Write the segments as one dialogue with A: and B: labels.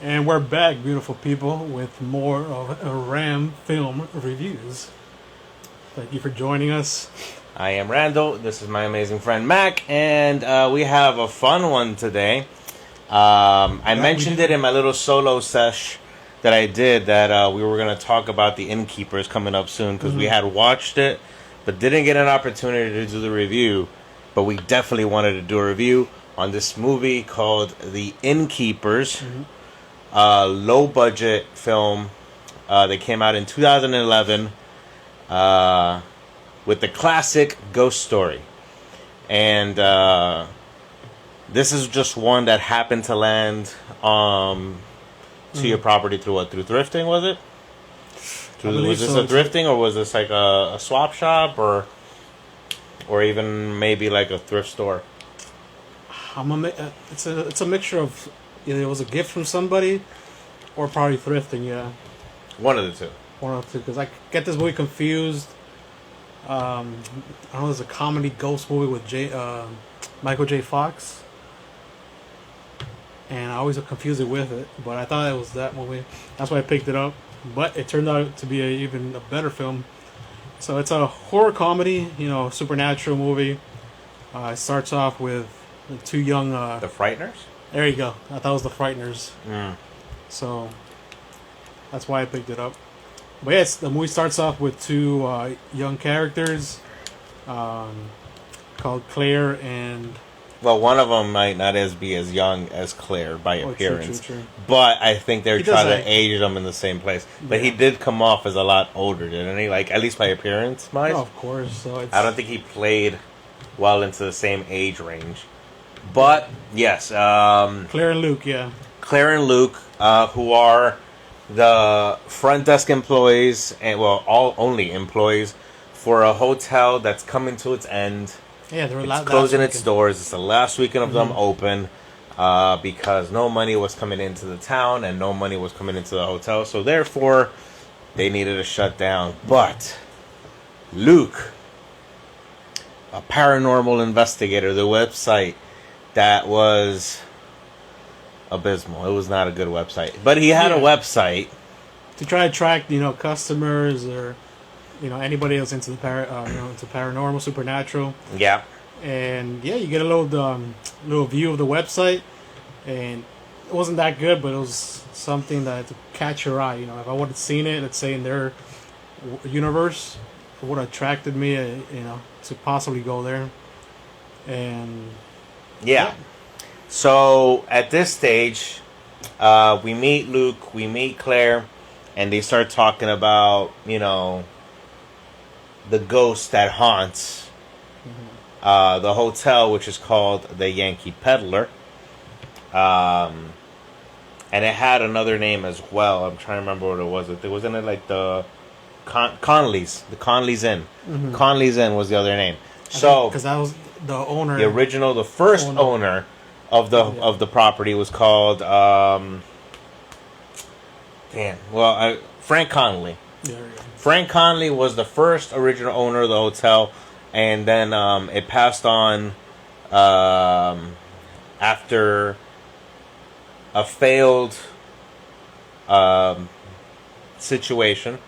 A: And we're back, beautiful people, with more of Ram film reviews. Thank you for joining us.
B: I am Randall. This is my amazing friend Mac, and we have a fun one today. I mentioned it in my little solo sesh that I did that we were going to talk about the Innkeepers coming up soon because we had watched it, but didn't get an opportunity to do the review. But we definitely wanted to do a review on this movie called The Innkeepers. Low budget film that came out in 2011 with the classic ghost story. And this is just one that happened to land to your property through what? Through thrifting, was it? Was this a thrifting, or was this like a swap shop, or even maybe like a thrift store?
A: It's a mixture of either it was a gift from somebody or probably thrifting. Yeah,
B: One of the two.
A: Because I get this movie confused. I don't know. There's a comedy ghost movie with Michael J. Fox, and I always confuse it with it. But I thought it was that movie. That's why I picked it up. But it turned out to be even a better film. So it's a horror comedy, supernatural movie. It starts off with the two young...
B: The Frighteners?
A: There you go. I thought it was the Frighteners. So that's why I picked it up. But yes, the movie starts off with two young characters called Claire and...
B: Well, one of them might not be as young as Claire by appearance.
A: True.
B: But I think they're trying to age them in the same place. But he did come off as a lot older, didn't he? Like, at least by appearance,
A: Oh, of course. So
B: I don't think he played well into the same age range. But, yes.
A: Claire and Luke, yeah.
B: Claire and Luke, who are the front desk employees, and all only employees, for a hotel that's coming to its end.
A: Yeah,
B: it's closing its doors. It's the last weekend of them open because no money was coming into the town and no money was coming into the hotel. So therefore, they needed to shut down. But Luke, a paranormal investigator, the website that was abysmal. It was not a good website. But he had a website
A: to try to attract, customers or anybody else into the into paranormal, supernatural.
B: Yeah.
A: And you get a little view of the website, and it wasn't that good, but it was something that to catch your eye. If I would have seen it, let's say in their universe, it would have attracted me, to possibly go there. And
B: yeah. So at this stage, we meet Luke, we meet Claire, and they start talking about the ghost that haunts the hotel, which is called the Yankee Peddler. And it had another name as well. I'm trying to remember what it was. It wasn't it like the Conley's, the Conley's Inn. Conley's Inn was the other name. So
A: because that was the owner,
B: the first owner of the property was called Frank Conley. Frank Conley was the first original owner of the hotel, and then it passed on after a failed situation.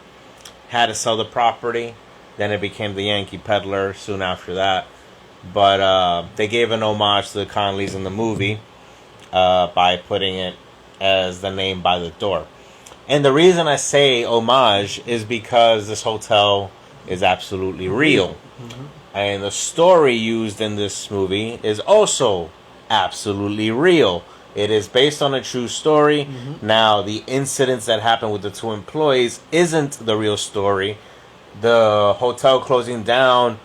B: Had to sell the property. Then it became the Yankee Peddler soon after that. But they gave an homage to the Conleys in the movie by putting it as the name by the door. And the reason I say homage is because this hotel is absolutely real. And the story used in this movie is also absolutely real. It is based on a true story. Now, the incidents that happened with the two employees isn't the real story. The hotel closing down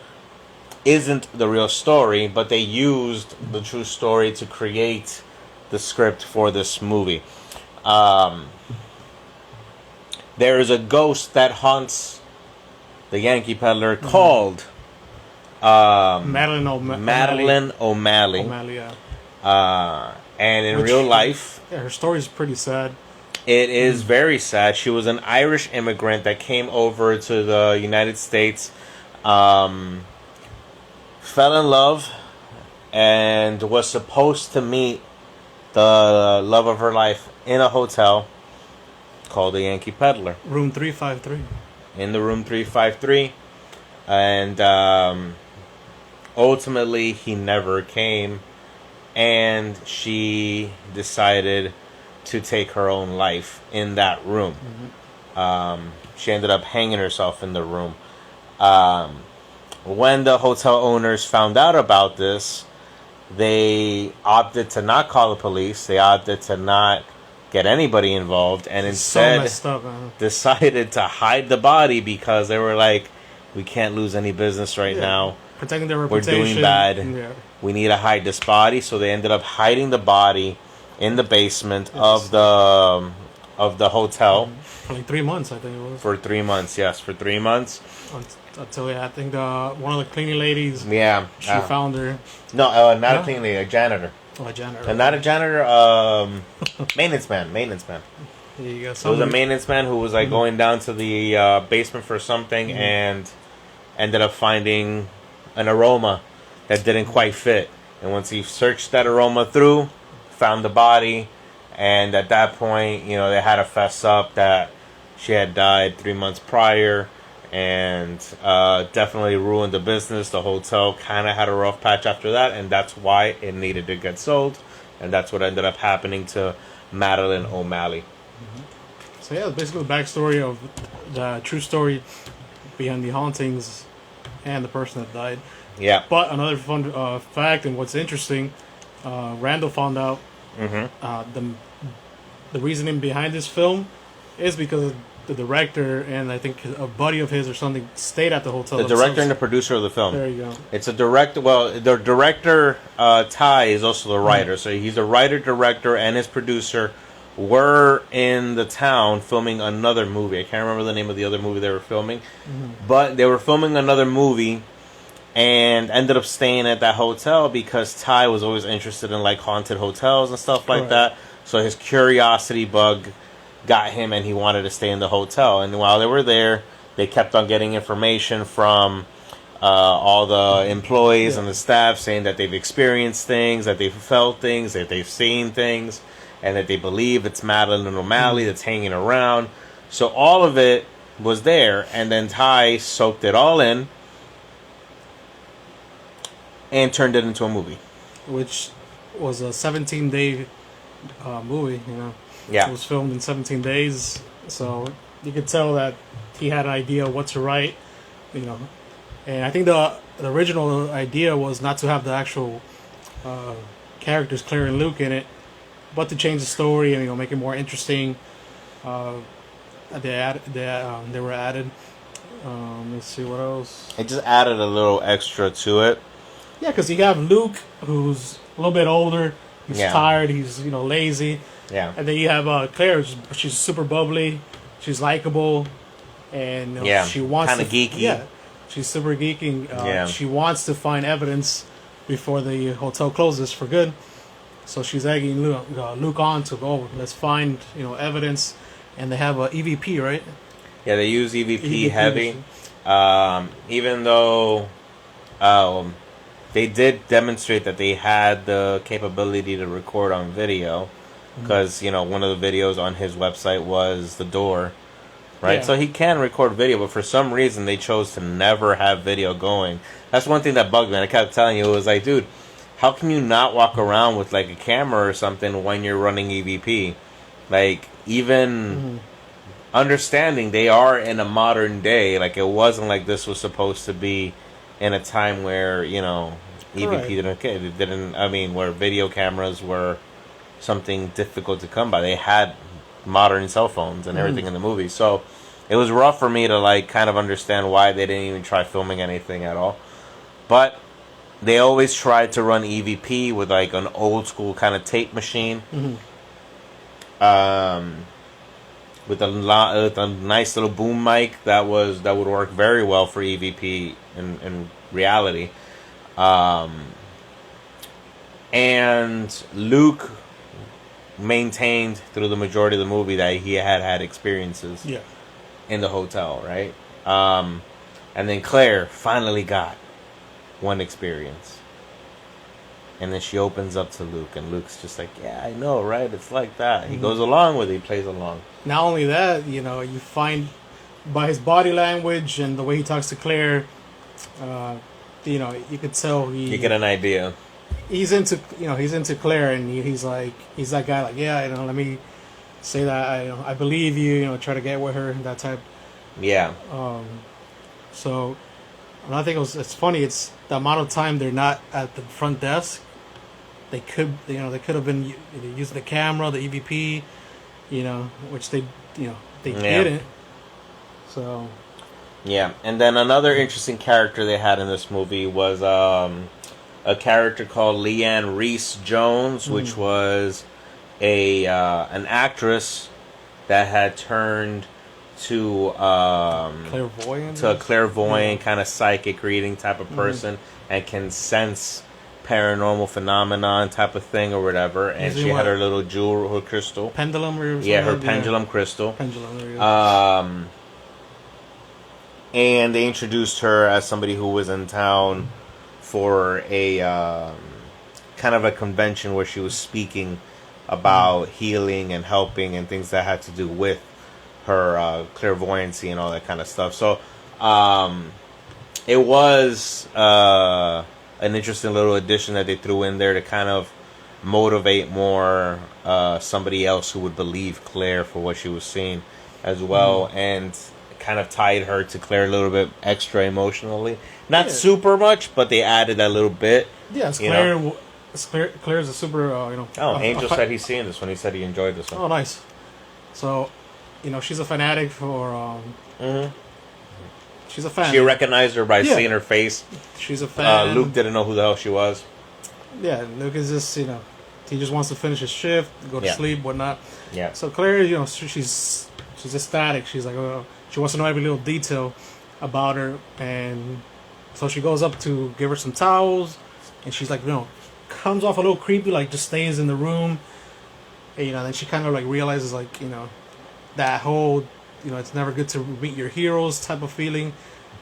B: isn't the real story, but they used the true story to create the script for this movie. There is a ghost that haunts the Yankee Peddler called
A: Madeline
B: O'Malley. And in real life,
A: her story is pretty sad.
B: It is very sad. She was an Irish immigrant that came over to the United States, fell in love, and was supposed to meet the love of her life in a hotel called the Yankee Peddler.
A: Room 353.
B: In the room 353. And ultimately, he never came. And she decided to take her own life in that room. She ended up hanging herself in the room. When the hotel owners found out about this, they opted to not call the police. They opted to not get anybody involved, and instead decided to hide the body because they were like, we can't lose any business right now.
A: Protecting their reputation.
B: We're doing bad.
A: Yeah.
B: We need to hide this body. So they ended up hiding the body in the basement of the hotel.
A: For like 3 months, I think it was.
B: For 3 months, yes. For 3 months.
A: Until, I think one of the cleaning ladies, she found her.
B: No, not a cleaning lady, a janitor.
A: Oh, a janitor.
B: And not a janitor, maintenance man.
A: Yeah, you got
B: it was a maintenance man who was like going down to the basement for something and ended up finding an aroma that didn't quite fit. And once he searched that aroma through, found the body, and at that point, they had to fess up that she had died 3 months prior, and definitely ruined the business. The hotel kind of had a rough patch after that, and that's why it needed to get sold, and that's what ended up happening to Madeline O'Malley.
A: So yeah, basically the backstory of the true story behind the hauntings and the person that died.
B: Yeah.
A: But another fun fact, and what's interesting, Randall found out the reasoning behind this film is because the director and I think a buddy of his or something stayed at the hotel.
B: The director and the producer of the film.
A: There you go.
B: It's a director. Well, the director Ty is also the writer, so he's a writer, director, and his producer were in the town filming another movie. I can't remember the name of the other movie they were filming, but they were filming another movie and ended up staying at that hotel because Ty was always interested in like haunted hotels and stuff like that. So his curiosity bug got him, and he wanted to stay in the hotel. And while they were there, they kept on getting information from all the employees and the staff saying that they've experienced things, that they've felt things, that they've seen things, and that they believe it's Madeline O'Malley that's hanging around. So all of it was there, and then Ty soaked it all in and turned it into a movie.
A: Which was a 17-day movie,
B: Yeah.
A: It was filmed in 17 days, so you could tell that he had an idea of what to write, And I think the original idea was not to have the actual characters, Claire and Luke, in it, but to change the story and make it more interesting. They were added. Let's see what else.
B: It just added a little extra to it.
A: Yeah, because you have Luke, who's a little bit older. He's tired. He's lazy.
B: Yeah.
A: And then you have Claire. She's super bubbly. She's likable, and she wants
B: kind of geeky.
A: Yeah, she's super geeky. She wants to find evidence before the hotel closes for good. So she's egging Luke on to go. Let's find evidence, and they have a EVP, right?
B: Yeah, they use EVP heavy. Even though they did demonstrate that they had the capability to record on video, because one of the videos on his website was the door, right? So he can record video, but for some reason they chose to never have video going. That's one thing that bugged me. I kept telling you, it was like, dude, how can you not walk around with like a camera or something when you're running EVP? Like, even understanding they are in a modern day, like it wasn't like this was supposed to be in a time where EVP didn't. Where video cameras were something difficult to come by. They had modern cell phones and everything in the movie, so it was rough for me to like kind of understand why they didn't even try filming anything at all. But they always tried to run EVP with like an old school kind of tape machine, with a nice little boom mic that would work very well for EVP in reality. And Luke maintained through the majority of the movie that he had experiences in the hotel, right? And then Claire finally got one experience. And then she opens up to Luke, and Luke's just like, yeah, I know, right? It's like that. He goes along with it. He plays along.
A: Not only that, you find by his body language and the way he talks to Claire, you could tell
B: You get an idea.
A: He's into Claire, and he's that guy, like, yeah, let me say that I believe you, try to get with her, that type.
B: Yeah.
A: So, and I think it's funny. It's the amount of time they're not at the front desk. They could have been using the camera, the EVP, which they didn't. So.
B: Yeah, and then another interesting character they had in this movie was a character called Leanne Reese Jones, which was an actress that had turned to a clairvoyant kind of psychic reading type of person, and can sense paranormal phenomenon type of thing or whatever. And she had her little jewel, her crystal
A: pendulum, or something.
B: Yeah, her pendulum crystal.
A: Pendulum.
B: And they introduced her as somebody who was in town for a kind of a convention where she was speaking about healing and helping and things that had to do with her clairvoyancy and all that kind of stuff. So it was an interesting little addition that they threw in there to kind of motivate more somebody else who would believe Claire for what she was seeing as well, and kind of tied her to Claire a little bit extra emotionally. Not super much, but they added a little bit.
A: Yeah, Claire's a super,
B: Angel said he's seeing this one. He said he enjoyed this one.
A: Oh, nice. So, she's a fanatic for... She's a fan.
B: She recognized her by seeing her face.
A: She's a fan.
B: Luke didn't know who the hell she was.
A: Yeah, Luke is just, he just wants to finish his shift, go to sleep, whatnot.
B: Yeah.
A: So Claire, she's ecstatic. She's like, she wants to know every little detail about her, and so she goes up to give her some towels, and she's like, comes off a little creepy, like just stays in the room. And, then she kind of like realizes, like, that whole, it's never good to meet your heroes type of feeling.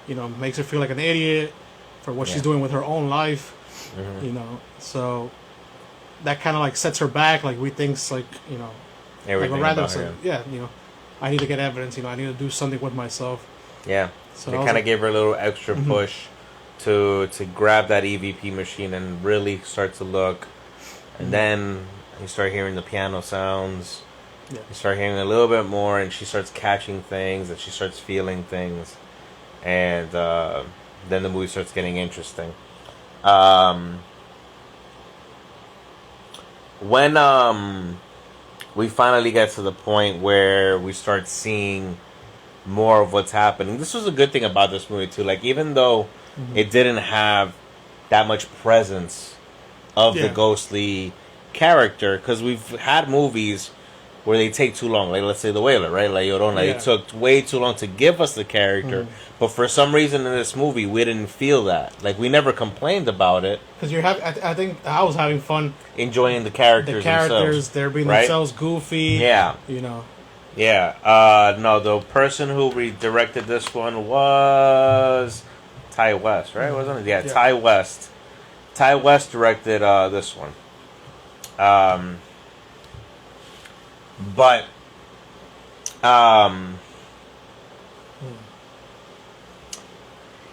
A: Makes her feel like an idiot for what she's doing with her own life. So that kind of like sets her back, like rethinks, like,
B: everything
A: like
B: about her.
A: I need to get evidence, I need to do something with myself.
B: Yeah.
A: So
B: they kind of gave her a little extra push to grab that EVP machine and really start to look. And then you start hearing the piano sounds. Yeah. You start hearing a little bit more, and she starts catching things, and she starts feeling things. And then the movie starts getting interesting. When we finally get to the point where we start seeing more of what's happening. This was a good thing about this movie too. Like, even though it didn't have that much presence of the ghostly character, because we've had movies where they take too long. Like, let's say The Wailer, right? Like, it took way too long to give us the character. But for some reason in this movie, we didn't feel that. Like, we never complained about it.
A: Because I think I was having fun
B: enjoying the characters themselves.
A: They're being themselves goofy.
B: Yeah. Yeah. No, the person who redirected this one was Ty West, right? Wasn't it? Yeah, Ty West. Ty West directed this one. But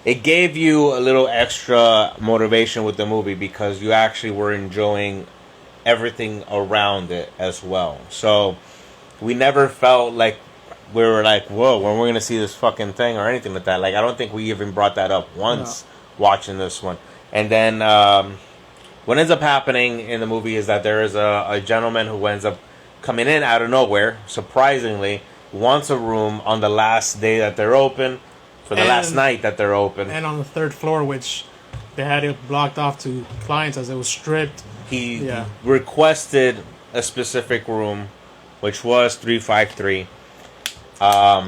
B: it gave you a little extra motivation with the movie because you actually were enjoying everything around it as well. So we never felt like we were like, whoa, when we're going to see this fucking thing or anything like that. Like, I don't think we even brought that up once watching this one. And then what ends up happening in the movie is that there is a gentleman who ends up coming in out of nowhere, surprisingly, wants a room on the last day that they're open, for the last night that they're open.
A: And on the third floor, which they had it blocked off to clients as it was stripped.
B: He requested a specific room, which was 353.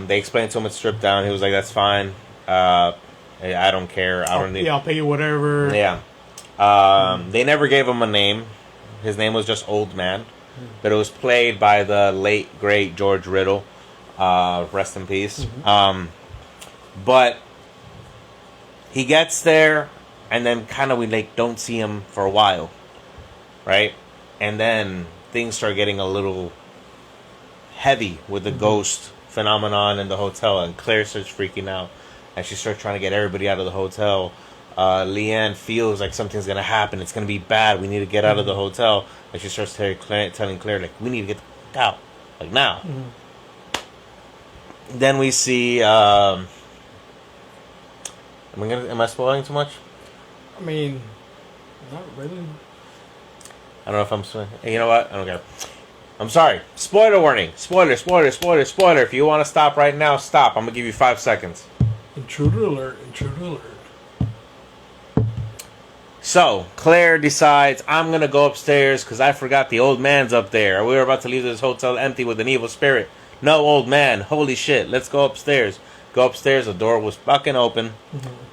B: They explained to him it's stripped down. He was like, that's fine. I don't care. I don't need...
A: I'll pay you whatever.
B: Yeah. They never gave him a name. His name was just Old Man. But it was played by the late, great George Riddle. Rest in peace. But he gets there, and then kind of we don't see him for a while. right? And then things start getting a little heavy with the ghost phenomenon in the hotel, and Claire starts freaking out, and she starts trying to get everybody out of the hotel. Leanne feels like something's gonna happen. It's gonna be bad. We need to get out of the hotel. And she starts telling Claire, like, we need to get the fuck out, like now. Then we see. Am I spoiling too much?
A: I mean, not really.
B: I don't know if I'm spoiling. You know what? I don't care. I'm sorry. Spoiler warning. Spoiler. If you want to stop right now, stop. I'm gonna give you 5 seconds.
A: Intruder alert. Intruder alert.
B: So, Claire decides, I'm going to go upstairs because I forgot the old man's up there. We were about to leave this hotel empty with an evil spirit. No old man. Holy shit. Let's go upstairs. Go upstairs. The door was fucking open.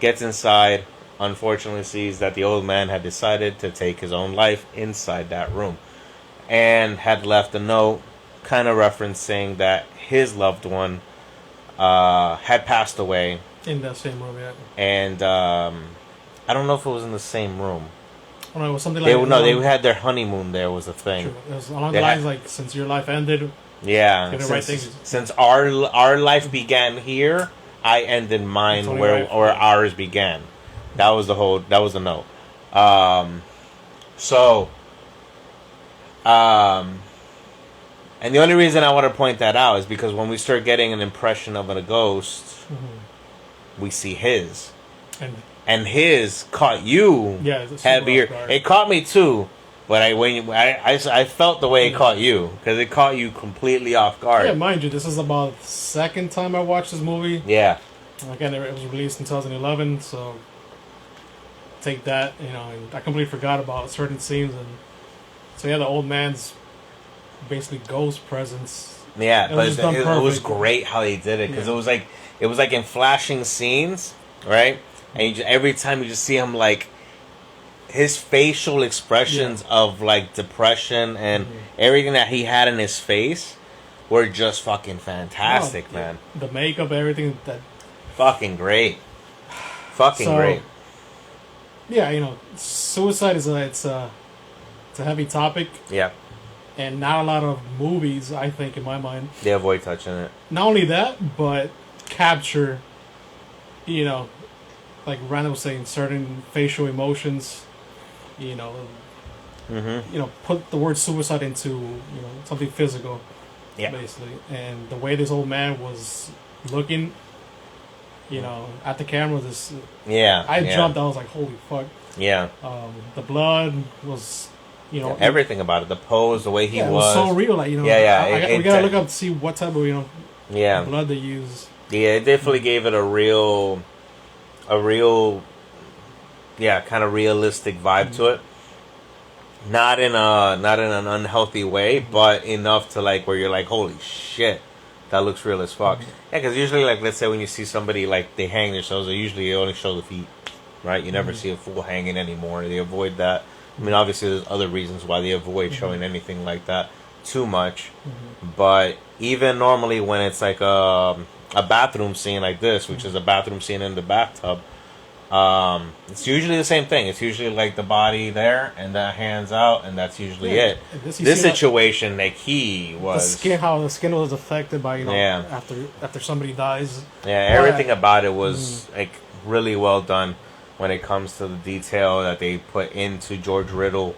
B: Gets inside. Unfortunately sees that the old man had decided to take his own life inside that room. And had left a note kind of referencing that his loved one had passed away.
A: In that same room, yeah.
B: And I don't know if it was in the same room.
A: Oh, no, it was something like
B: they had their honeymoon there was the thing.
A: True. It was along the lines like, since your life ended.
B: Yeah, since our life began here, I ended mine where ours began. That was the note. And the only reason I want to point that out is because when we start getting an impression of a ghost, we see his. And his caught you heavier. It caught me too, but I felt the way it caught you, because it caught you completely off guard.
A: Yeah, mind you, this is about the second time I watched this movie.
B: Yeah.
A: Again, it was released in 2011, so take that, and I completely forgot about certain scenes, and so yeah, the old man's basically ghost presence.
B: Yeah, but it was great how they did it, because it was like in flashing scenes, right? And every time you just see him, like, his facial expressions of, like, depression and everything that he had in his face were just fucking fantastic, man.
A: The makeup, everything that...
B: Fucking great. Great.
A: Yeah, suicide is it's a heavy topic.
B: Yeah.
A: And not a lot of movies, I think, in my mind.
B: They avoid touching it.
A: Not only that, but capture, like Randall was saying, certain facial emotions, put the word suicide into, something physical, basically. And the way this old man was looking, at the camera, I jumped. I was like, holy fuck.
B: Yeah.
A: The blood was,
B: everything about it, the pose, the way he was.
A: It was so real, like, we gotta look up to see what type of, blood they use.
B: Yeah, it definitely gave it a real, kind of realistic vibe to it. Not in an unhealthy way, but enough to, like, where you're like, holy shit, that looks real as fuck. Yeah, because usually, like, let's say when you see somebody, like, they hang themselves, they usually only show the feet, right? You never see a fool hanging anymore. They avoid that. I mean, obviously, there's other reasons why they avoid showing anything like that too much. But even normally when it's like a bathroom scene like this, which is a bathroom scene in the bathtub, it's usually the same thing. It's usually like the body there and the hands out, and that's usually it. This situation, like, he was
A: how the skin was affected by after somebody dies.
B: Yeah, everything about it was like really well done when it comes to the detail that they put into George Riddle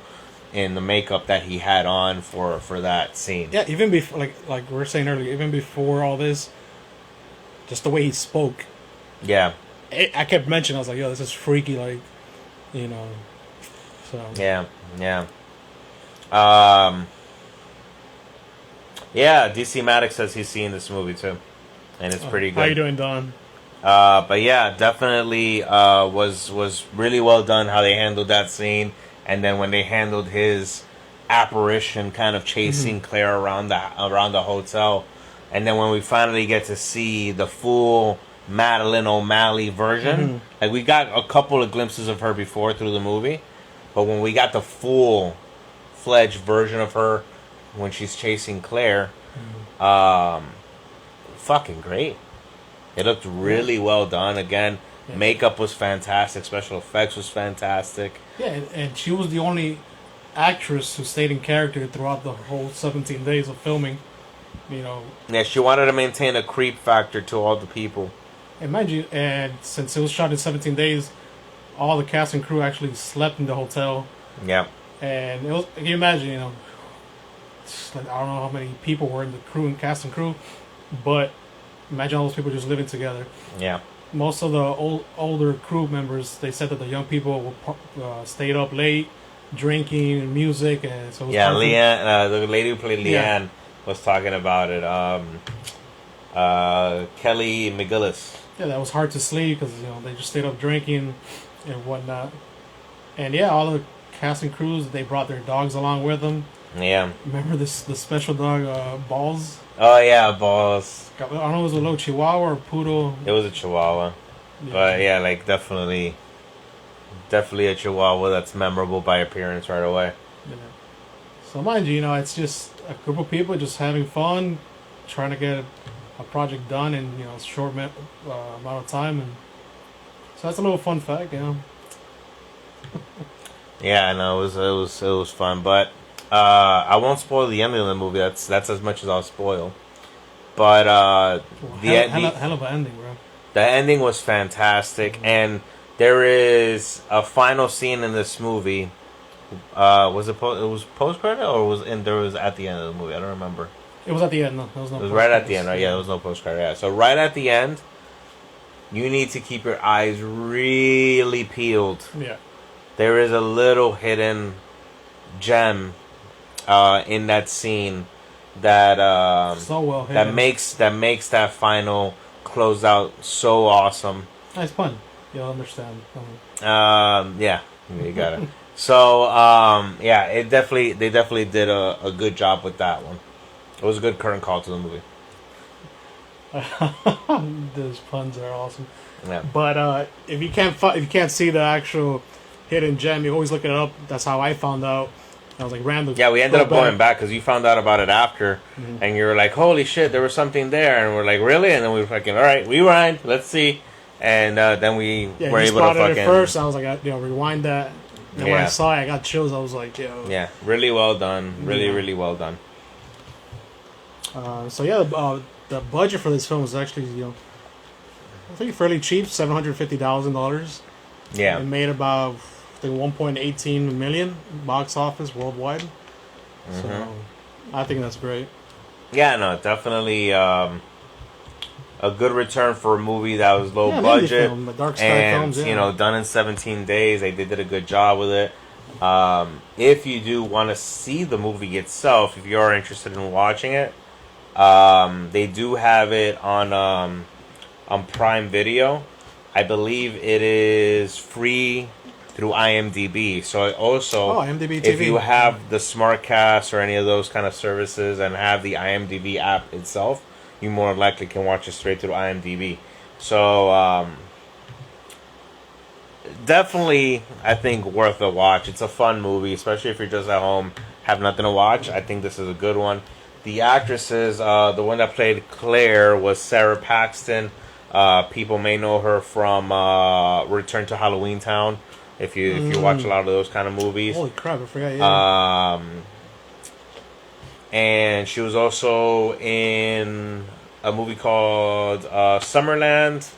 B: in the makeup that he had on for that scene.
A: Yeah, even before, like we were saying earlier, even before all this, just the way he spoke.
B: Yeah.
A: I kept mentioning, I was like, yo, this is freaky, like, so.
B: Yeah. DC Maddox says he's seen this movie too, and it's pretty good.
A: How you doing, Don?
B: But yeah, definitely was really well done how they handled that scene, and then when they handled his apparition kind of chasing Claire around the hotel, and then when we finally get to see the full Madeline O'Malley version, like, we got a couple of glimpses of her before through the movie, but when we got the full-fledged version of her when she's chasing Claire, fucking great. It looked really well done. Again, makeup was fantastic. Special effects was fantastic.
A: Yeah, and she was the only actress who stayed in character throughout the whole 17 days of filming. You know,
B: Yeah, she wanted to maintain a creep factor to all the people.
A: imagine, and since it was shot in 17 days, all the cast and crew actually slept in the hotel.
B: Yeah.
A: And it was, can you imagine, you know, like, I don't know how many people were in the crew and cast and crew, but imagine all those people just living together.
B: Yeah.
A: Most of the older crew members, they said that the young people stayed up late, drinking music, and so it was
B: Yeah,
A: hard for-
B: Leanne, the lady who played Leanne
A: Yeah.
B: was talking about it. Kelly McGillis.
A: yeah, that was hard to sleep because you know they just stayed up drinking and whatnot. And yeah, all the cast and crews, they brought their dogs along with them.
B: Yeah.
A: Remember the special dog, Balls?
B: Oh yeah, balls.
A: I don't know if it was a little Chihuahua or Poodle.
B: It was a Chihuahua, but yeah, like definitely a Chihuahua that's memorable by appearance right away.
A: Yeah. So mind you, you know, it's just a group of people just having fun, trying to get a project done in you know a short amount of time, and so that's a little fun fact, you know.
B: Yeah, I know it was fun, but I won't spoil the ending of the movie. That's as much as I'll spoil. But
A: Hell of an ending, bro.
B: the ending was fantastic, and there is a final scene in this movie. Was it it was post credit or there was at the end of the movie? I don't remember.
A: It was at the end. No, there was no.
B: It was right at the end, right? Yeah, there was no post credit. Yeah, so right at the end, you need to keep your eyes really peeled.
A: Yeah.
B: There is a little hidden gem in that scene that
A: So well hidden.
B: that makes that final closeout so awesome.
A: Nice pun. You'll understand.
B: Yeah, you got it. So yeah, they definitely did a good job with that one. It was a good curtain call to the movie.
A: Those puns are awesome.
B: Yeah.
A: But if you can't see the actual hidden gem, you always look it up. That's how I found out. I was like, Randall.
B: Yeah, we ended up going back because you found out about it after, and you were like, "Holy shit, there was something there," and we're like, "Really?" And then we were fucking, "All right, rewind, let's see," and then we were
A: he
B: able to
A: spotted
B: fucking.
A: it first. I was like, rewind that. And when I
B: Yeah.
A: saw it, I got chills. I was like, yo.
B: Yeah, really well done. Really,
A: Yeah.
B: really well done.
A: So yeah, the budget for this film was actually I think fairly cheap, $750,000.
B: Yeah.
A: It made about I think 1.18 million box office worldwide. So I think that's great.
B: Yeah, no, definitely a good return for a movie that was low
A: Yeah, an indie
B: budget
A: film, the Dark Sky
B: and
A: Films, yeah.
B: you know done in 17 days. They did a good job with it. If you do want to see the movie itself, if you are interested in watching it, they do have it on Prime Video. I believe it is free through IMDb. So also,
A: IMDb TV.
B: if you have the SmartCast or any of those kind of services and have the IMDb app itself, you more likely can watch it straight through IMDb. So definitely, I think worth a watch. It's a fun movie, especially if you're just at home, have nothing to watch. I think this is a good one. The actresses, the one that played Claire was Sarah Paxton. People may know her from Return to Halloween Town. If you watch a lot of those kind of movies.
A: Holy crap! I forgot. Yeah.
B: And she was also in a movie called Summerland,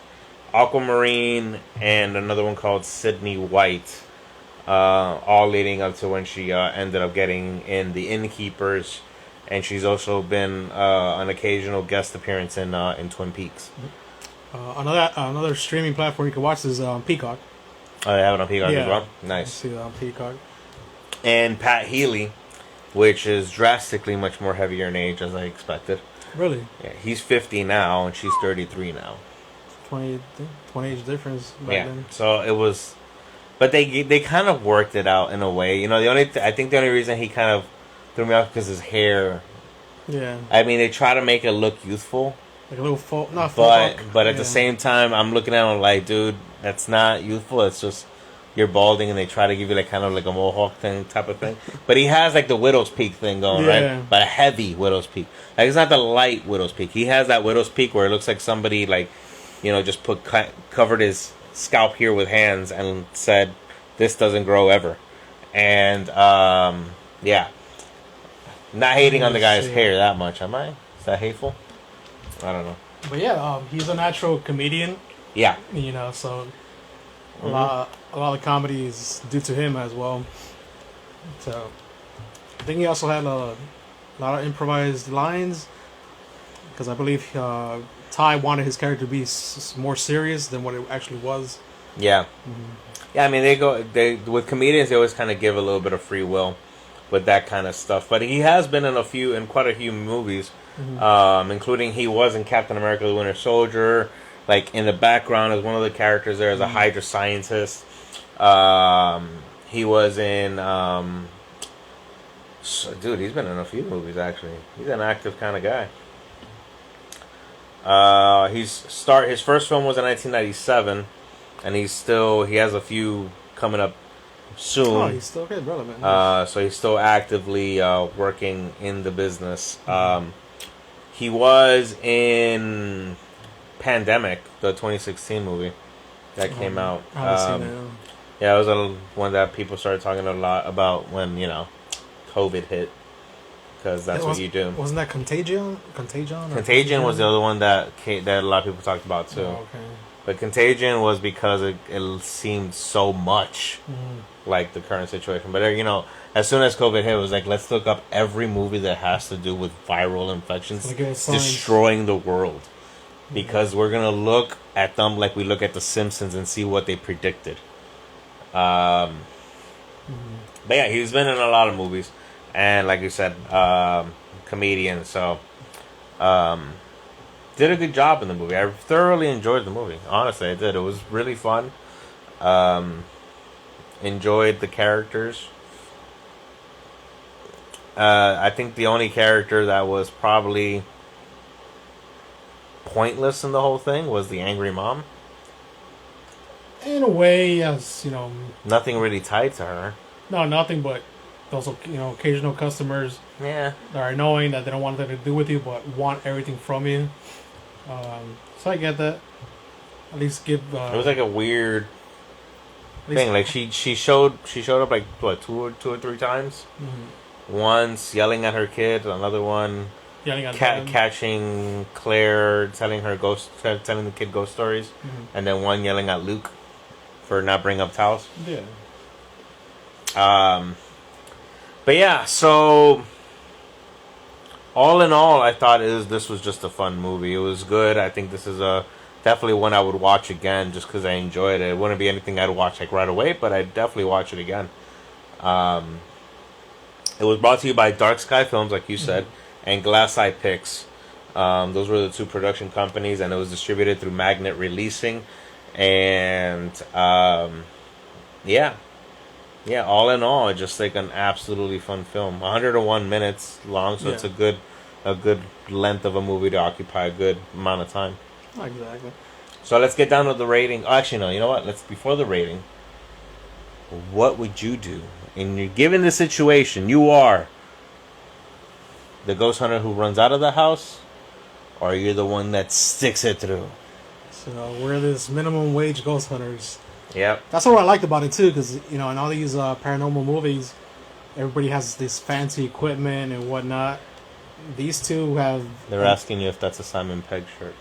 B: Aquamarine, and another one called Sydney White. All leading up to when she ended up getting in the Innkeepers, and she's also been an occasional guest appearance in Twin Peaks.
A: Another streaming platform you can watch is Peacock.
B: Oh, they have it on Peacock as well?
A: I
B: Nice.
A: see that on Peacock.
B: And Pat Healy, which is drastically much more heavier in age as I expected.
A: Really?
B: Yeah, he's 50 now, and she's 33 now.
A: 20 age difference back then.
B: So it was, but they kind of worked it out in a way. You know, I think the only reason he kind of threw me off because his hair.
A: Yeah.
B: I mean, they try to make it look youthful,
A: Like a little folk, not
B: but
A: folk.
B: at the same time, I'm looking at him like, dude, that's not youthful. It's just you're balding, and they try to give you like kind of like a mohawk thing type of thing. But he has like the widow's peak thing going,
A: Yeah.
B: right? But a heavy widow's peak. Like it's not the light widow's peak. He has that widow's peak where it looks like somebody like, you know, just covered his scalp here with hands and said, "This doesn't grow ever." And yeah, not hating on the guy's
A: Shit.
B: hair that much, am I? Is that hateful? I don't know.
A: But yeah, he's a natural comedian.
B: Yeah.
A: You know, so
B: Mm-hmm.
A: a lot of comedy is due to him as well. So I think he also had a lot of improvised lines because I believe Ty wanted his character to be more serious than what it actually was.
B: Yeah. Yeah, I mean, they with comedians, they always kind of give a little bit of free will with that kind of stuff. But he has been in quite a few movies, including he was in Captain America: The Winter Soldier. Like in the background as one of the characters there as a Hydra scientist. He was in, dude, he's been in a few movies actually. He's an active kind of guy. His first film was in 1997, and he has a few coming up soon.
A: Oh, he's still good, relevant.
B: So he's still actively working in the business. He was in Pandemic, the 2016 movie that came out.
A: I haven't seen it.
B: Yeah, it was one that people started talking a lot about when COVID hit, because that's what you do.
A: Wasn't that Contagion?
B: Contagion was the other one that a lot of people talked about too.
A: Oh, okay.
B: But Contagion was because it seemed so much like the current situation. But as soon as COVID hit, it was like, let's look up every movie that has to do with viral infections destroying the world. Because we're going to look at them like we look at The Simpsons and see what they predicted. But yeah, he's been in a lot of movies. And like you said, comedian. So, did a good job in the movie. I thoroughly enjoyed the movie. Honestly, I did. It was really fun. Enjoyed the characters. I think the only character that was probably pointless in the whole thing was the angry mom.
A: In a way, yes,
B: Nothing really tied to her.
A: No, nothing but those occasional customers.
B: Yeah.
A: That are annoying, that they don't want anything to do with you, but want everything from you. So I get that. At least give.
B: It was like a weird thing. Like she showed up like what two or three times. Mm-hmm. Once yelling at her kid, another one.
A: Yelling at
B: catching Claire, telling the kid ghost stories, and then one yelling at Luke for not bringing up towels.
A: Yeah.
B: But yeah, so all in all, I thought this was just a fun movie. It was good. I think this is definitely one I would watch again just because I enjoyed it. It wouldn't be anything I'd watch like right away, but I'd definitely watch it again. It was brought to you by Dark Sky Films, like you said, and Glass Eye Pix. Those were the two production companies, and it was distributed through Magnet Releasing. And yeah, all in all, it's just like an absolutely fun film. 101 minutes long, so it's a good length of a movie to occupy a good amount of time.
A: Exactly.
B: So let's get down to the rating. Oh, actually, no. You know what? Before the rating, what would you do? Given the situation, you are the ghost hunter who runs out of the house, or are you the one that sticks it through?
A: So we're this minimum wage ghost hunters.
B: Yep.
A: That's what I liked about it too, because in all these paranormal movies, everybody has this fancy equipment and whatnot. These two have.
B: They're asking you if that's a Simon Pegg shirt.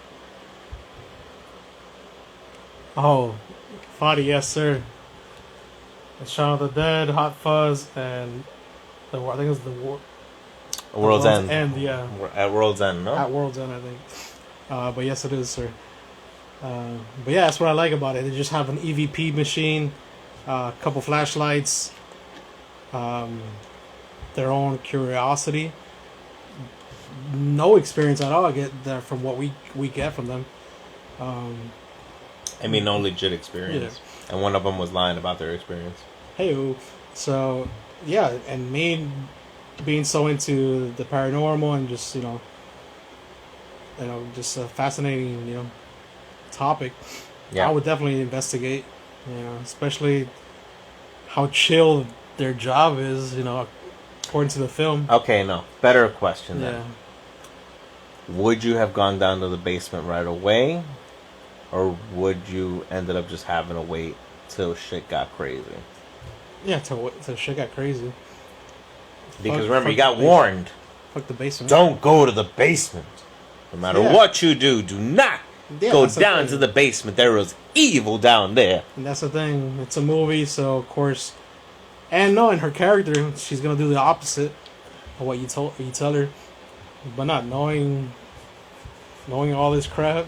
A: Oh, Fadi, yes sir. The Shaun of the Dead, Hot Fuzz, and I think it's the
B: World's End.
A: Yeah.
B: At World's End, no?
A: At World's End, I think. But yes, it is, sir. But yeah, that's what I like about it. They just have an EVP machine, a couple flashlights, their own curiosity. No experience at all I get there from what we get from them.
B: I mean, no legit experience. Yeah. And one of them was lying about their experience.
A: Hey, so yeah, and me being so into the paranormal and just just a fascinating topic. Yeah. I would definitely investigate. Especially how chill their job is. According to the film.
B: Okay, no, better question then. Yeah. Would you have gone down to the basement right away? Or would you ended up just having to wait till shit got crazy?
A: Yeah, till shit got crazy.
B: Because remember, you got warned.
A: Fuck the basement.
B: Don't go to the basement. No matter what you do not go down to the basement. There is evil down there.
A: And that's the thing. It's a movie, so of course, and knowing her character, she's gonna do the opposite of what you tell her. But not knowing all this crap.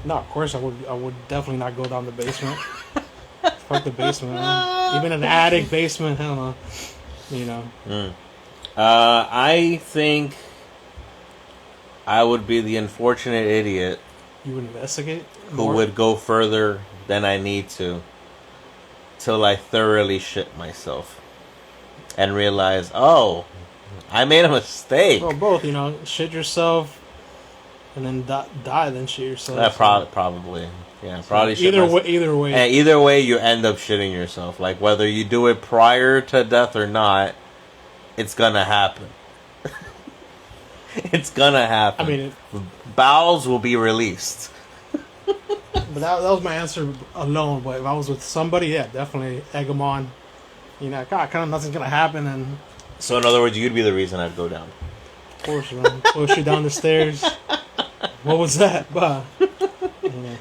A: No, of course I would definitely not go down the basement. Fuck the basement, man. Even an attic basement, I don't know. You know.
B: I think I would be the unfortunate idiot.
A: You would investigate?
B: Who would go further than I need to till I thoroughly shit myself and realize, oh, I made a mistake.
A: Well, both, you know, shit yourself and then die, then shit yourself.
B: Probably. Yeah, probably shit
A: either
B: myself.
A: way. Either way.
B: And either way, you end up shitting yourself. Like, whether you do it prior to death or not, it's gonna happen. It's gonna happen.
A: I mean,
B: bowels will be released.
A: But that was my answer alone. But if I was with somebody, yeah, definitely egg them on. You know, God, kind of nothing's gonna happen, and
B: so in other words, you'd be the reason I'd go down.
A: Of course, man. Push you down the stairs. What was that? Bah.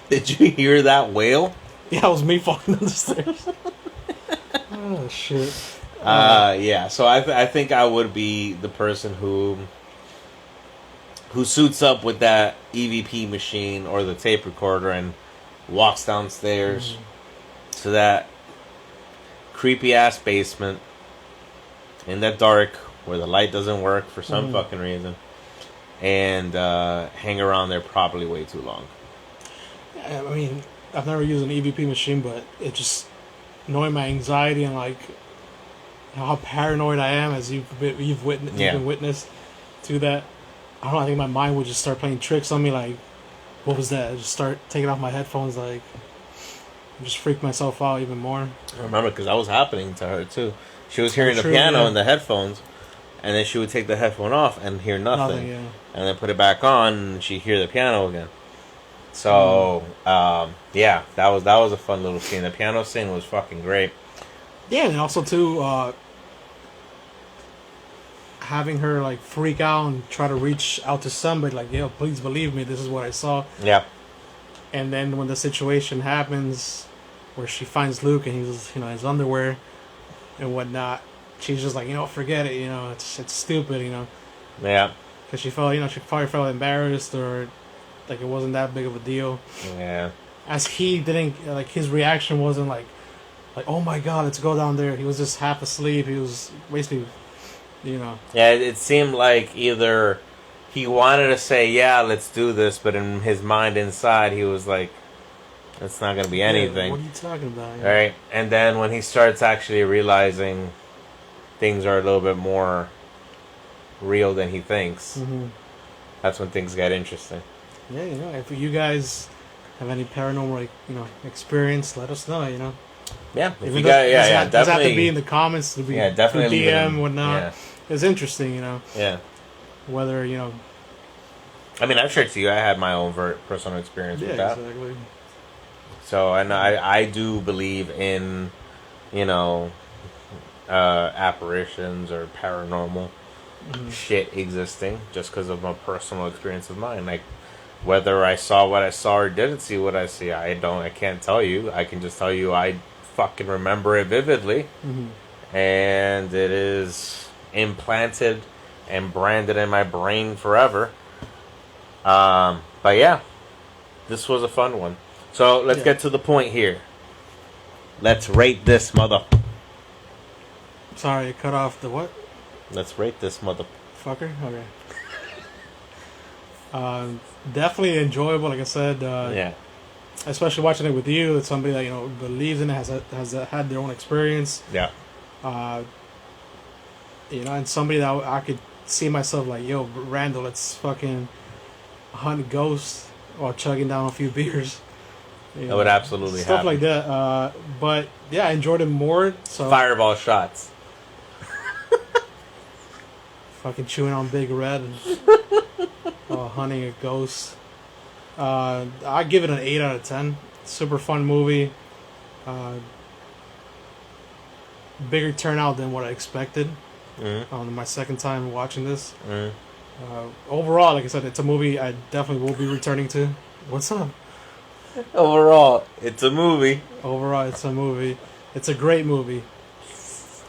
B: Did you hear that wail?
A: Yeah, it was me falling down the stairs. Oh shit.
B: Yeah. So I think I would be the person who suits up with that EVP machine or the tape recorder and walks downstairs to that creepy ass basement in the dark where the light doesn't work for some fucking reason, and hang around there probably way too long.
A: I mean, I've never used an EVP machine, but it just knowing my anxiety and like how paranoid I am, as you've been witness to that. I don't know, I think my mind would just start playing tricks on me. Like, what was that? I just start taking off my headphones, like, just freak myself out even more.
B: I remember because that was happening to her too. She was hearing the piano in the headphones, and then she would take the headphone off and hear nothing, and then put it back on, and she'd hear the piano again. So, yeah, that was a fun little scene. The piano scene was fucking great.
A: Yeah, and also too, having her like freak out and try to reach out to somebody, like, yo, please believe me, this is what I saw.
B: Yeah.
A: And then when the situation happens where she finds Luke and he's, you know, his underwear and whatnot, she's just like, you know, forget it, you know, it's stupid, you know.
B: Yeah.
A: Because she probably felt embarrassed, or like it wasn't that big of a deal.
B: Yeah.
A: As he didn't, like, his reaction wasn't like, oh my god, let's go down there. He was just half asleep. He was basically, you know.
B: Yeah, it seemed like either he wanted to say, yeah, let's do this, but in his mind inside, he was like, it's not going to be anything.
A: What are you talking about?
B: Yeah. Right? And then when he starts actually realizing things are a little bit more real than he thinks, that's when things get interesting.
A: Yeah, you know, if you guys have any paranormal, you know, experience, let us know, you know.
B: Yeah, if you guys, definitely.
A: Doesn't have to be in the comments, to be
B: definitely
A: DM, whatnot.
B: Yeah.
A: It's interesting, you know.
B: Yeah.
A: Whether, you know.
B: I mean, I've shared to you, I had my own personal experience with that.
A: Exactly.
B: So, and I do believe in, you know, apparitions or paranormal shit existing just because of my personal experience of mine. Like, whether I saw what I saw or didn't see what I see, I can't tell you. I can just tell you I fucking remember it vividly. And it is implanted and branded in my brain forever. But yeah, this was a fun one. So let's get to the point here. Let's rate this mother.
A: Sorry, cut off the what?
B: Let's rate this
A: motherfucker. Okay. Definitely enjoyable, like I said.
B: Yeah.
A: Especially watching it with you. It's somebody that, you know, believes in it, has had their own experience.
B: Yeah.
A: You know, and somebody that I could see myself like, yo, Randall, let's fucking hunt ghosts while chugging down a few beers. You
B: that would absolutely
A: stuff
B: happen.
A: Like that. But yeah, I enjoyed it more. So
B: fireball shots.
A: Fucking chewing on Big Red and hunting a ghost. I give it an 8 out of 10. Super fun movie. bigger turnout than what I expected.
B: Mm-hmm.
A: My second time watching this.
B: Mm-hmm.
A: Overall, like I said, it's a movie I definitely will be returning to. What's up?
B: Overall, it's a movie.
A: Overall, it's a movie. It's a great movie.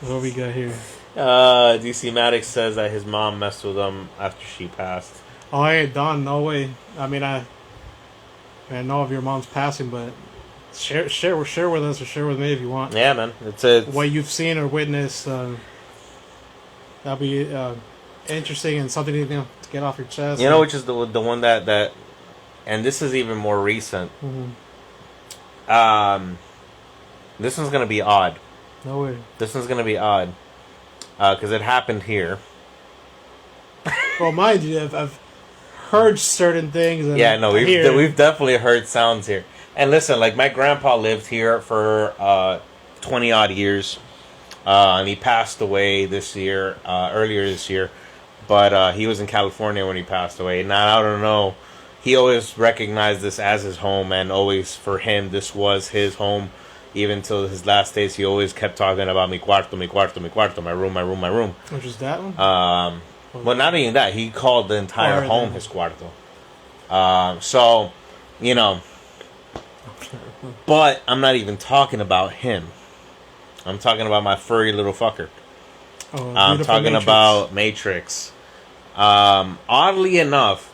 A: What we got here?
B: DC Maddox says that his mom messed with him after she passed.
A: Oh, hey, Don, no way. I mean, I know of your mom's passing, but share with us or share with me if you want.
B: Yeah, man. It's
A: what you've seen or witnessed. That'll be interesting and something to get off your chest.
B: You know, which is the one that, and this is even more recent.
A: Mm-hmm.
B: This one's gonna be odd.
A: No way.
B: This one's gonna be odd because it happened here.
A: Well, mind you, I've heard certain things. And
B: yeah, no, we've definitely heard sounds here. And listen, like my grandpa lived here for 20 odd years, and he passed away earlier this year. But he was in California when he passed away. Now I don't know. He always recognized this as his home, and always for him this was his home. Even till his last days, he always kept talking about mi cuarto, mi cuarto, mi cuarto, my room, my room, my room.
A: Which is that one?
B: Well, not even that. He called the entire home his cuarto. So, you know. But I'm not even talking about him. I'm talking about my furry little fucker. I'm talking about Matrix. Oddly enough,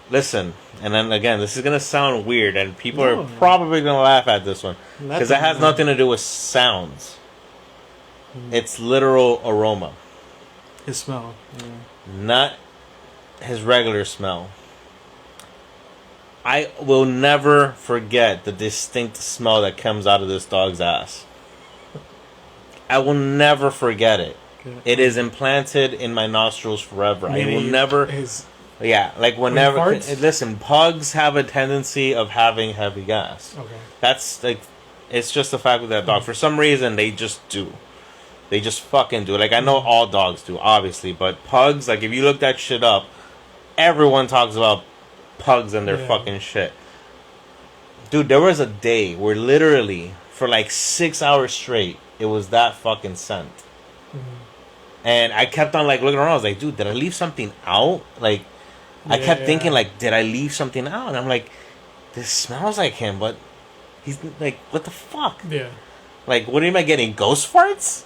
B: listen, and then again, this is going to sound weird, and people are probably going to laugh at this one. Because it has nothing to do with sounds. It's literal aroma.
A: His smell. Yeah.
B: Not his regular smell. I will never forget the distinct smell that comes out of this dog's ass. I will never forget it. Okay. It is implanted in my nostrils forever.
A: Maybe
B: I will never... Yeah, like whenever... Listen, pugs have a tendency of having heavy gas.
A: Okay.
B: That's like... It's just the fact with that dog. For some reason, they just do. They just fucking do. Like, I know all dogs do, obviously. But pugs, like, if you look that shit up, everyone talks about pugs and their fucking shit. Dude, there was a day where literally, for like 6 hours straight, it was that fucking scent. And I kept on, like, looking around. I was like, dude, did I leave something out? Like, I kept thinking, like, did I leave something out? And I'm like, this smells like him, but he's, like, what the fuck?
A: Yeah.
B: Like, what am I getting? Ghost farts?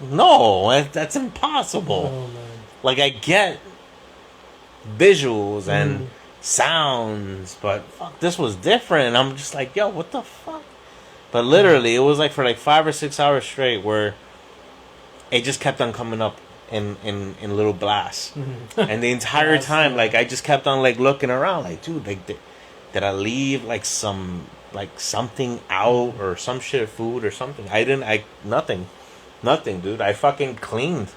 B: No, that's impossible.
A: Oh, man.
B: Like, I get visuals and sounds, but fuck, this was different. And I'm just like, yo, what the fuck? But literally, it was like for like 5 or 6 hours straight where it just kept on coming up in little blasts. And the entire time, like, I just kept on like looking around, like, dude, like, did I leave like something out or some shit, food or something? Nothing, dude. I fucking cleaned.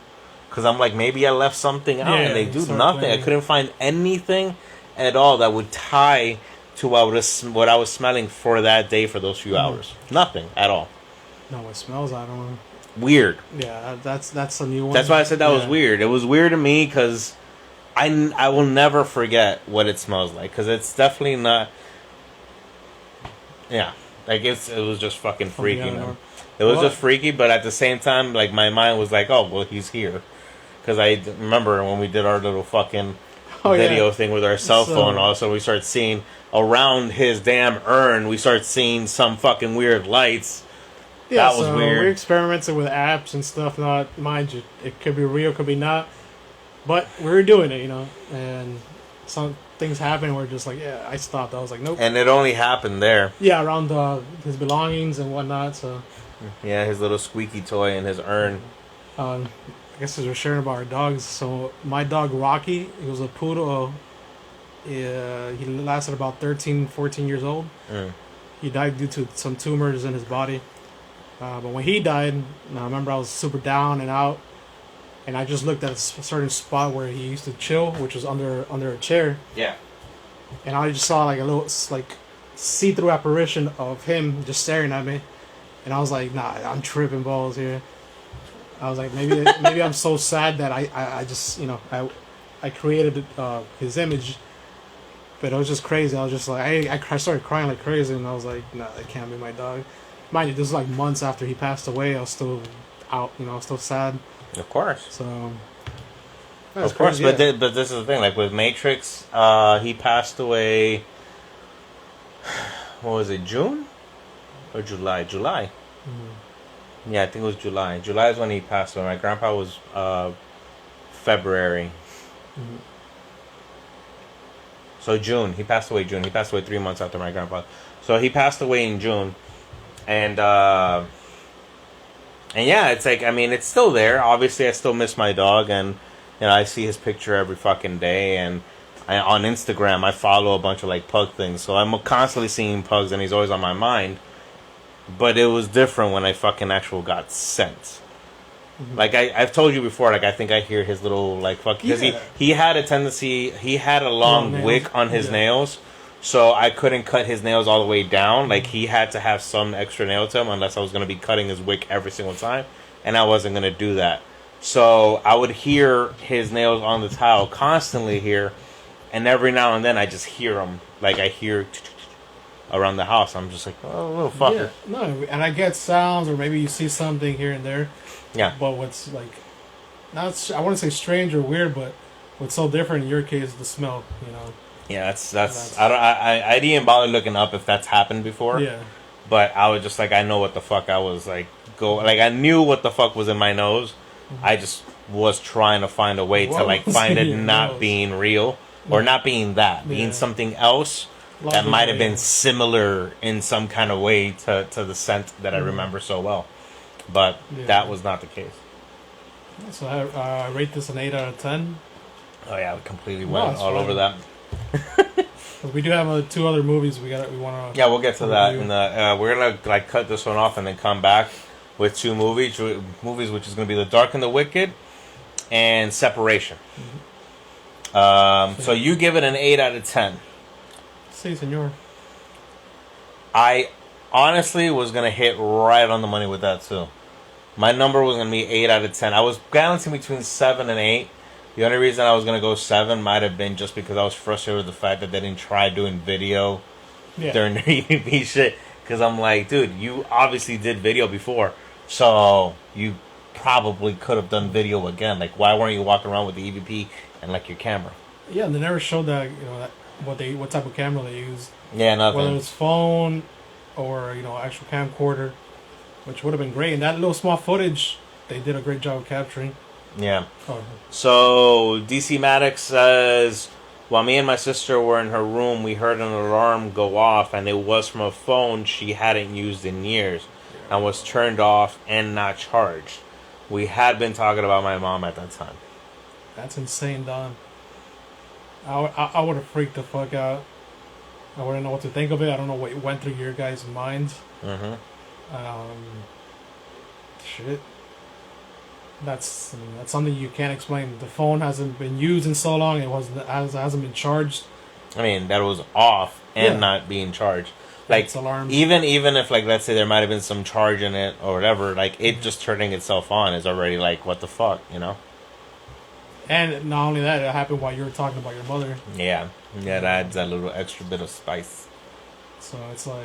B: Because I'm like, maybe I left something out. And they do nothing. I couldn't find anything at all that would tie to what I was smelling for that day for those few hours. Nothing at all.
A: No, it smells, I don't know.
B: Weird.
A: Yeah, that's a new one.
B: That's why I said that was weird. It was weird to me because I will never forget what it smells like. Because it's definitely not... Yeah. Like, it was just fucking freaky, man. It was just freaky, but at the same time, like, my mind was like, oh, well, he's here. Because I remember when we did our little fucking video thing with our cell phone, also we started seeing around his damn urn, we started seeing some fucking weird lights. Yeah, that was weird.
A: We experimented with apps and stuff, not, mind you, it could be real, could be not. But we were doing it, you know, and some things happened where just like, yeah, I stopped. I was like, nope.
B: And it only happened there.
A: Yeah, around his belongings and whatnot, so...
B: Yeah, his little squeaky toy in his urn.
A: I guess as we're sharing about our dogs, so my dog Rocky, he was a poodle. He lasted about 13, 14 years old. He died due to some tumors in his body. But when he died, I remember I was super down and out, and I just looked at a certain spot where he used to chill, which was under a chair.
B: Yeah.
A: And I just saw like a little like see-through apparition of him just staring at me. And I was like, nah, I'm tripping balls here. I was like, maybe I'm so sad that I just, you know, I created his image. But it was just crazy. I was just like, I started crying like crazy. And I was like, nah, that can't be my dog. mind you, this is like months after he passed away. I was still out, I was still sad.
B: Of course.
A: So,
B: of course,
A: crazy, yeah.
B: but this is the thing. Like with Matrix, he passed away. What was it? June or July? July. Mm-hmm. Yeah, I think it was July. July is when he passed away. My grandpa was February. Mm-hmm. So June. He passed away June. He passed away 3 months after my grandpa. So he passed away in June, and yeah, it's like, I mean, it's still there. Obviously, I still miss my dog, and I see his picture every fucking day, and on Instagram, I follow a bunch of like pug things, so I'm constantly seeing pugs, and he's always on my mind. But it was different when I fucking actually got sent. Mm-hmm. Like I've told you before, like I think I hear his little like fuck, because he had a tendency, he had a long wick on his nails. So I couldn't cut his nails all the way down. Like, he had to have some extra nail to him unless I was going to be cutting his wick every single time. And I wasn't going to do that. So I would hear his nails on the tile constantly here. And every now and then I just hear them. Like, I hear around the house. I'm just like, oh, little fucker.
A: Yeah, no, and I get sounds, or maybe you see something here and there.
B: Yeah.
A: But what's, like, I wouldn't say strange or weird, but what's so different in your case is the smell,
B: Yeah, that's I didn't bother looking up if that's happened before.
A: Yeah.
B: But I was just like, I know what the fuck I was like I knew what the fuck was in my nose. Mm-hmm. I just was trying to find a way to like find it not being real or not being that, being something else that might have been similar in some kind of way to the scent that I remember so well. But that was not the case.
A: So I rate this an 8 out of 10.
B: Oh yeah, we completely went all over that.
A: We do have 2 other movies we want to.
B: Yeah, we'll get to that. And we're gonna like cut this one off and then come back with 2 movies, which is gonna be The Dark and the Wicked and Separation. Mm-hmm. So you give it an 8 out of 10.
A: Si, senor.
B: I honestly was gonna hit right on the money with that too. My number was gonna be 8 out of 10. I was balancing between 7 and 8. The only reason I was going to go 7 might have been just because I was frustrated with the fact that they didn't try doing video during their EVP shit. Because I'm like, dude, you obviously did video before. So you probably could have done video again. Like, why weren't you walking around with the EVP and, like, your camera?
A: Yeah, and they never showed that, what type of camera they used.
B: Yeah, nothing.
A: Whether it's phone or, actual camcorder, which would have been great. And that little small footage, they did a great job of capturing.
B: Yeah. So DC Maddox says, while me and my sister were in her room, we heard an alarm go off, and it was from a phone she hadn't used in years, and was turned off and not charged. We had been talking about my mom at that time.
A: That's insane, Don. I would have freaked the fuck out. I wouldn't know what to think of it. I don't know what went through your guys' minds.
B: Mm-hmm.
A: Shit. That's something you can't explain. The phone hasn't been used in so long. It hasn't been charged.
B: I mean, that was off and not being charged. Like, even if, like, let's say there might have been some charge in it or whatever, like, it just turning itself on is already, like, what the fuck,
A: And not only that, it happened while you were talking about your mother.
B: Yeah, that adds that little extra bit of spice.
A: So it's like,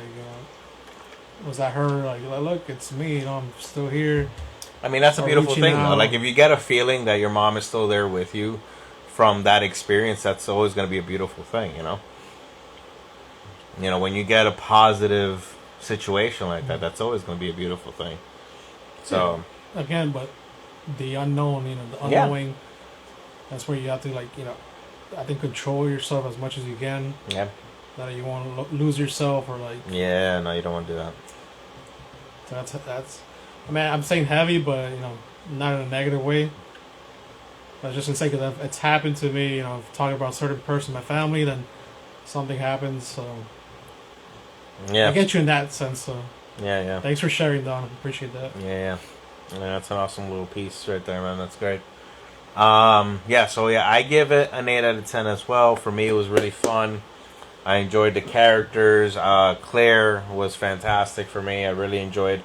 A: was that her? Like, look, it's me. I'm still here.
B: I mean, that's a beautiful thing, though. Like, if you get a feeling that your mom is still there with you from that experience, that's always going to be a beautiful thing, when you get a positive situation like that, that's always going to be a beautiful thing. So,
A: again, but the unknown, the unknowing, that's where you have to, like, I think control yourself as much as you can.
B: Yeah.
A: That you want to lose yourself or, like...
B: Yeah, no, you don't want to do that.
A: That's... I mean, I'm saying heavy, but, not in a negative way. But just in sake of that, it's happened to me, talking about a certain person in my family, then something happens, so...
B: Yeah.
A: I get you in that sense, so...
B: Yeah.
A: Thanks for sharing, Don. Appreciate that.
B: Yeah, that's an awesome little piece right there, man. That's great. I give it an 8 out of 10 as well. For me, it was really fun. I enjoyed the characters. Claire was fantastic for me. I really enjoyed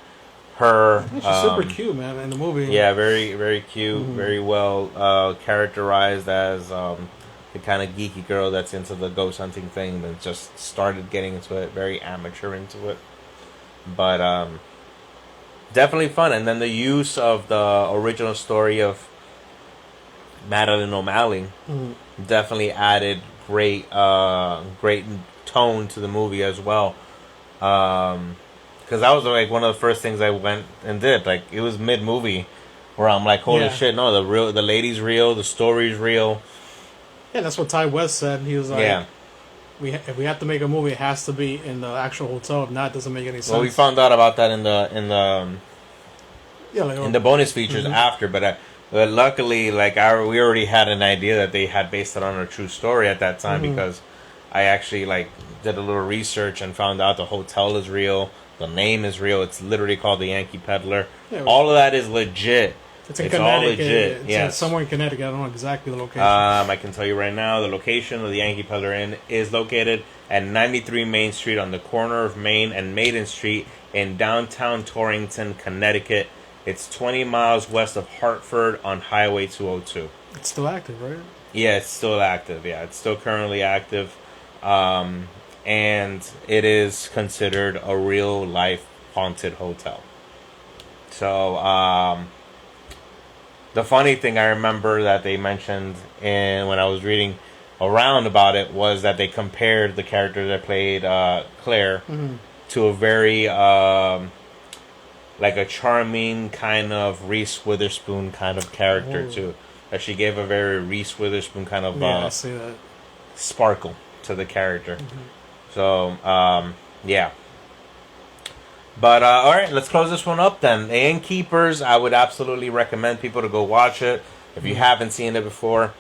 B: her.
A: She's super cute, man, in the movie.
B: Yeah, very, very cute. Mm-hmm. Very well characterized as the kind of geeky girl that's into the ghost hunting thing and just started getting into it, very amateur into it. But definitely fun. And then the use of the original story of Madeline O'Malley definitely added great tone to the movie as well. Because that was like one of the first things I went and did. Like it was mid movie where I'm like, holy shit, no, the lady's real, the story's real.
A: Yeah, that's what Ty West said. He was like,
B: yeah.
A: If we have to make a movie, it has to be in the actual hotel. If not, it doesn't make any sense.
B: Well, we found out about that in the
A: like,
B: in the bonus features after, but luckily, like we already had an idea that they had based it on a true story at that time because I actually like did a little research and found out the hotel is real, the name is real. It's literally called the Yankee Peddler. Yeah, all of that is legit.
A: It's all legit. It's somewhere in Connecticut. I don't know exactly the location.
B: I can tell you right now, the location of the Yankee Peddler Inn is located at 93 Main Street on the corner of Main and Maiden Street in downtown Torrington, Connecticut. It's 20 miles west of Hartford on Highway 202.
A: It's still active, right?
B: Yeah, it's still active. Yeah, it's still currently active. And it is considered a real-life haunted hotel. So, the funny thing I remember that they mentioned when I was reading around about it was that they compared the character that played Claire to a very like a charming kind of Reese Witherspoon kind of character too. That she gave a very Reese Witherspoon kind of
A: I see that.
B: sparkle to the character. So yeah. But all right, let's close this one up then. Innkeepers, I would absolutely recommend people to go watch it if you haven't seen it before.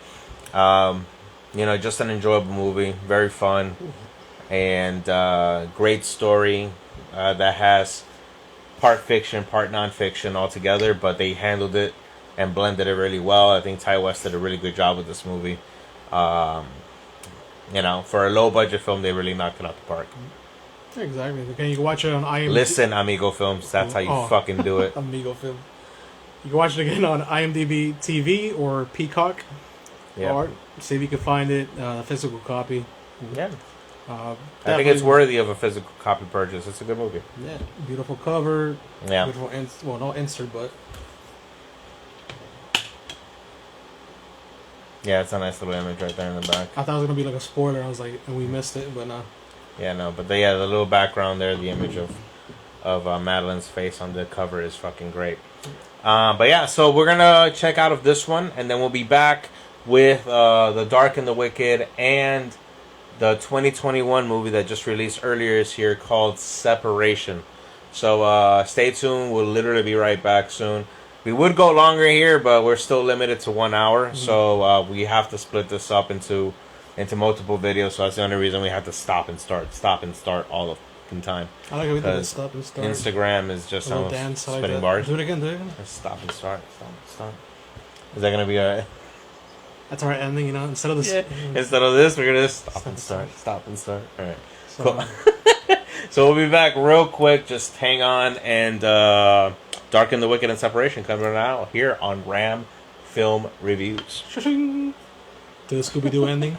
B: Just an enjoyable movie, very fun, and great story that has part fiction, part non-fiction all together, but they handled it and blended it really well. I think Ty West did a really good job with this movie. For a low-budget film, they really knocked it out the park.
A: Exactly. Okay, you can watch it on IMDb.
B: Listen, Amigo Films, that's how you fucking do it.
A: Amigo Film. You can watch it again on IMDb TV or Peacock.
B: Yeah.
A: Or see if you can find it, a physical copy.
B: Yeah. I think it's worthy of a physical copy purchase. It's a good movie.
A: Yeah. Beautiful cover.
B: Yeah.
A: Beautiful not insert, but...
B: Yeah, it's a nice little image right there in the back.
A: I thought it was going to be like a spoiler. I was like, and we missed it, but no.
B: Yeah, no, but the little background there, the image of Madeline's face on the cover is fucking great. But yeah, so we're gonna check out of this one, and then we'll be back with The Dark and the Wicked and the 2021 movie that just released earlier this year called Separation. So stay tuned. We'll literally be right back soon. We would go longer here, but we're still limited to 1 hour, so we have to split this up into multiple videos, so that's the only reason we have to stop and start all the fucking time.
A: I like how we do this stop and start.
B: Instagram is just some spinning bars.
A: Do it again.
B: Stop and start. Is that gonna be alright?
A: That's our ending, instead of this.
B: Yeah. Instead of this, we're gonna just stop and start. Alright.
A: So,
B: cool. So we'll be back real quick. Just hang on, and Dark and the Wicked and Separation coming out here on Ram Film Reviews.
A: To the Scooby-Doo ending.